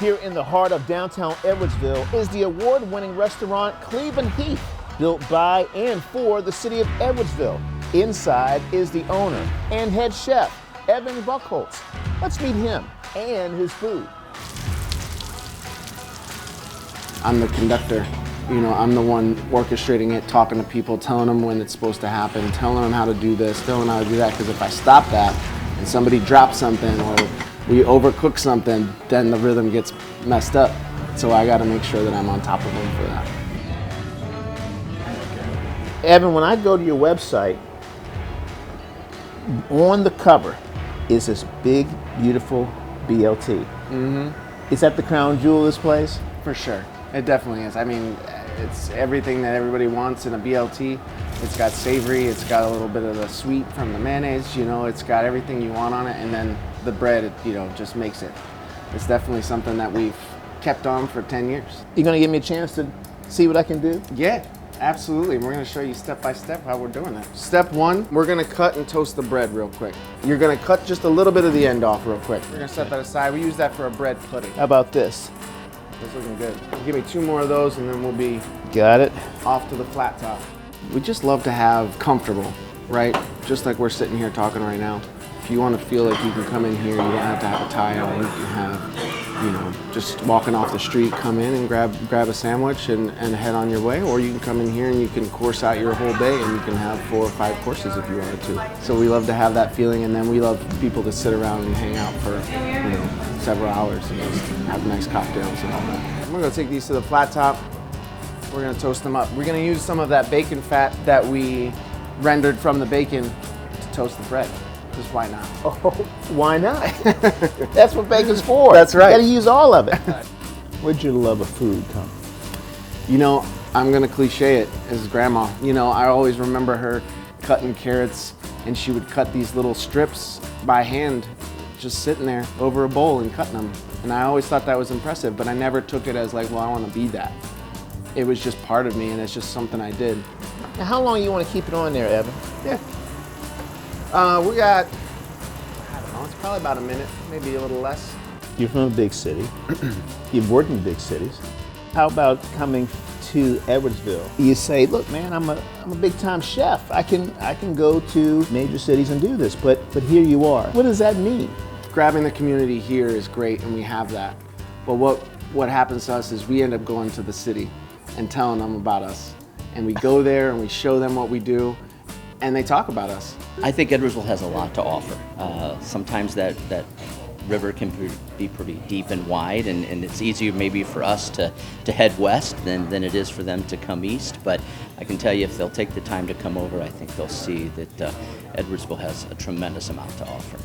Here in the heart of downtown Edwardsville is the award-winning restaurant Cleveland Heath, built by and for the city of Edwardsville. Inside is the owner and head chef, Evan Bucholz. Let's meet him and his food. I'm the conductor. You know, I'm the one orchestrating it, talking to people, telling them when it's supposed to happen, telling them how to do this, telling them how to do that, because if I stop that and somebody drops something or we overcook something, then the rhythm gets messed up. So I got to make sure that I'm on top of them for that. Evan, when I go to your website, on the cover is this big, beautiful BLT. Mm-hmm. Is that the crown jewel of this place? For sure. It definitely is. I mean, it's everything that everybody wants in a BLT. It's got savory, it's got a little bit of the sweet from the mayonnaise, you know, it's got everything you want on it, and then the bread, you know, just makes it. It's definitely something that we've kept on for 10 years. You gonna give me a chance to see what I can do? Yeah, absolutely. We're gonna show you step by step how we're doing that. Step one, we're gonna cut and toast the bread real quick. You're gonna cut just a little bit of the end off real quick. We're gonna set that aside. We use that for a bread pudding. How about this? It's looking good. Give me 2 more of those and then we'll be Got it. off to the flat top. We just love to have comfortable, right? Just like we're sitting here talking right now. If you want to feel like you can come in here, you don't have to have a tie on. You can have, you know, just walking off the street, come in and grab a sandwich and head on your way. Or you can come in here and you can course out your whole day and you can have 4 or 5 courses if you wanted to. So we love to have that feeling, and then we love people to sit around and hang out for, you know, several hours and just have nice cocktails and all that. We're gonna take these to the flat top. We're gonna toast them up. We're gonna use some of that bacon fat that we rendered from the bacon to toast the bread. Just why not? Oh, why not? That's what bacon's for. That's right. You gotta use all of it. Where'd your love of food come? You know, I'm gonna cliche it as grandma. You know, I always remember her cutting carrots, and she would cut these little strips by hand, just sitting there over a bowl and cutting them. And I always thought that was impressive, but I never took it as like, well, I wanna be that. It was just part of me, and it's just something I did. Now, how long you want to keep it on there, Evan? Yeah. We got, I don't know, it's probably about a minute, maybe a little less. You're from a big city. You've worked in big cities. How about coming to Edwardsville? You say, look, man, I'm a big time chef. I can go to major cities and do this, but here you are. What does that mean? Grabbing the community here is great, and we have that. But what happens to us is we end up going to the city and telling them about us. And we go there and we show them what we do, and they talk about us. I think Edwardsville has a lot to offer. Sometimes that river can be pretty deep and wide, and it's easier maybe for us to head west than it is for them to come east. But I can tell you, if they'll take the time to come over, I think they'll see that Edwardsville has a tremendous amount to offer.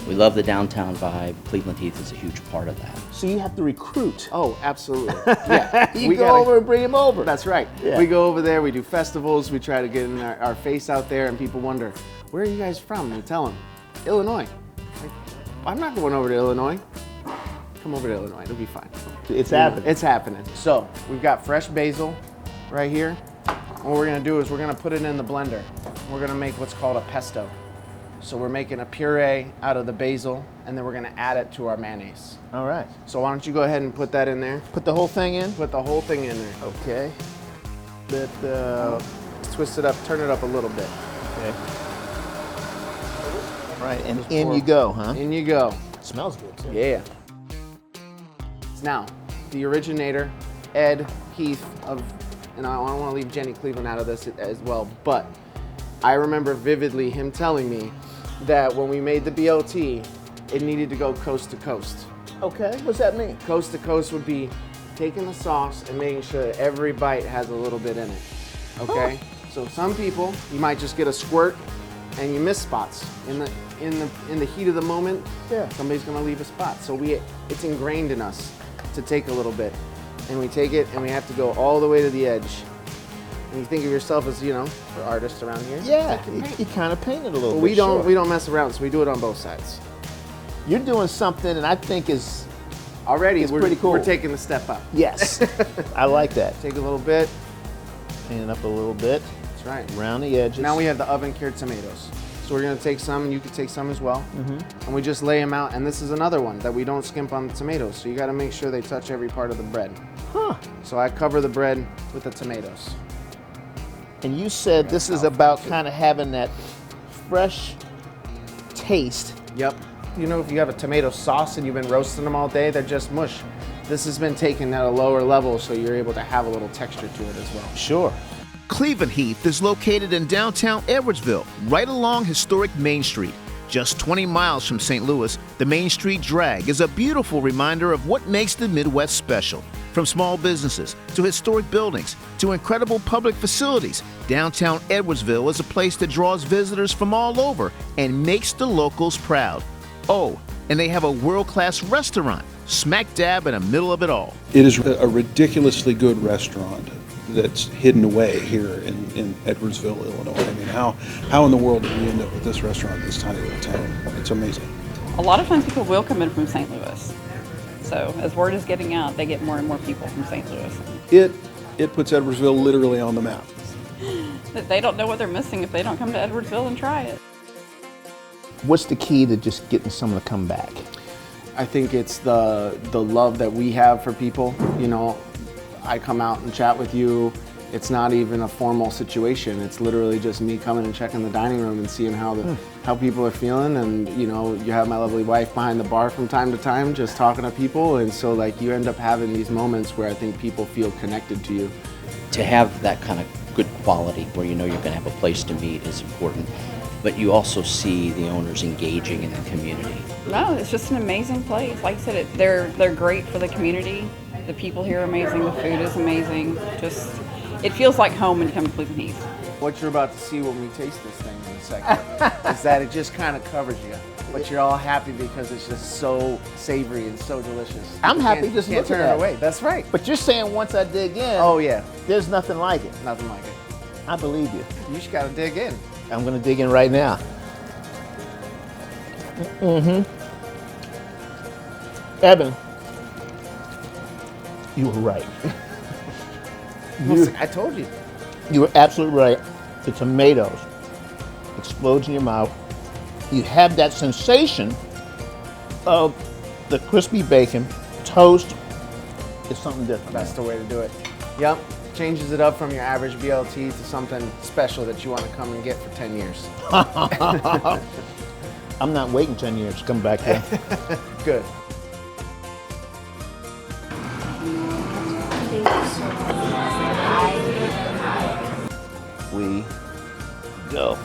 We love the downtown vibe. Cleveland Heath is a huge part of that. So you have to recruit. Oh, absolutely. Yeah. We go over and bring him over. That's right. Yeah. We go over there, we do festivals, we try to get in our face out there, and people wonder, where are you guys from? And we tell them, Illinois. Like, I'm not going over to Illinois. Come over to Illinois, it'll be fine. It's happening. It's happening. So we've got fresh basil right here. What we're gonna do is we're gonna put it in the blender. We're gonna make what's called a pesto. So we're making a puree out of the basil, and then we're gonna add it to our mayonnaise. All right. So why don't you go ahead and put that in there? Put the whole thing in? Put the whole thing in there. Okay. Twist it up, turn it up a little bit. Okay. All right, and in you go, huh? In you go. It smells good, too. Yeah. Now, the originator, Ed Heath and I don't wanna leave Jenny Cleveland out of this as well, but I remember vividly him telling me that when we made the BLT, it needed to go coast to coast. Okay, what's that mean? Coast to coast would be taking the sauce and making sure that every bite has a little bit in it, okay? Oh. So some people, you might just get a squirt and you miss spots. In the heat of the moment, yeah, somebody's gonna leave a spot. So it's ingrained in us to take a little bit. And we take it and we have to go all the way to the edge. And you think of yourself as, you know, we're artists around here. Yeah, you kind of paint it a little bit. We don't mess around, so we do it on both sides. You're doing something, and I think is pretty cool. We're taking the step up. Yes, I like that. Take a little bit. Clean it up a little bit. That's right. Around the edges. Now we have the oven cured tomatoes. So we're gonna take some, and you can take some as well. And we just lay them out, and this is another one that we don't skimp on the tomatoes. So you gotta make sure they touch every part of the bread. Huh. So I cover the bread with the tomatoes. And you said this is about kind of having that fresh taste. Yep. You know, if you have a tomato sauce and you've been roasting them all day, they're just mush. This has been taken at a lower level, so you're able to have a little texture to it as well. Sure. Cleveland Heath is located in downtown Edwardsville, right along historic Main Street. Just 20 miles from St. Louis, the Main Street Drag is a beautiful reminder of what makes the Midwest special. From small businesses to historic buildings to incredible public facilities, downtown Edwardsville is a place that draws visitors from all over and makes the locals proud. Oh, and they have a world-class restaurant smack dab in the middle of it all. It is a ridiculously good restaurant that's hidden away here in Edwardsville, Illinois. I mean, how in the world did we end up with this restaurant in this tiny little town? It's amazing. A lot of times people will come in from St. Louis. So as word is getting out, they get more and more people from St. Louis. It puts Edwardsville literally on the map. They don't know what they're missing if they don't come to Edwardsville and try it. What's the key to just getting someone to come back? I think it's the love that we have for people. You know, I come out and chat with you. It's not even a formal situation. It's literally just me coming and checking the dining room and seeing how people are feeling. And you know, you have my lovely wife behind the bar from time to time, just talking to people. And so like you end up having these moments where I think people feel connected to you. To have that kind of good quality where you know you're going to have a place to meet is important. But you also see the owners engaging in the community. No, it's just an amazing place. Like I said, they're great for the community. The people here are amazing. The food is amazing. Just, it feels like home when you come to Cleveland Heath. What you're about to see when we taste this thing in a second is that it just kind of covers you. But you're all happy because it's just so savory and so delicious. I'm happy just can't looking turn at it away. That's right. But you're saying once I dig in, Oh yeah, there's nothing like it. nothing like it. I believe you. You just gotta dig in. I'm gonna dig in right now. Evan, you were right. I told you. You were absolutely right. The tomatoes explode in your mouth. You have that sensation of the crispy bacon, toast. It's something different. That's the way to do it. Yep. Changes it up from your average BLT to something special that you want to come and get for 10 years. I'm not waiting 10 years to come back here. Good. We go.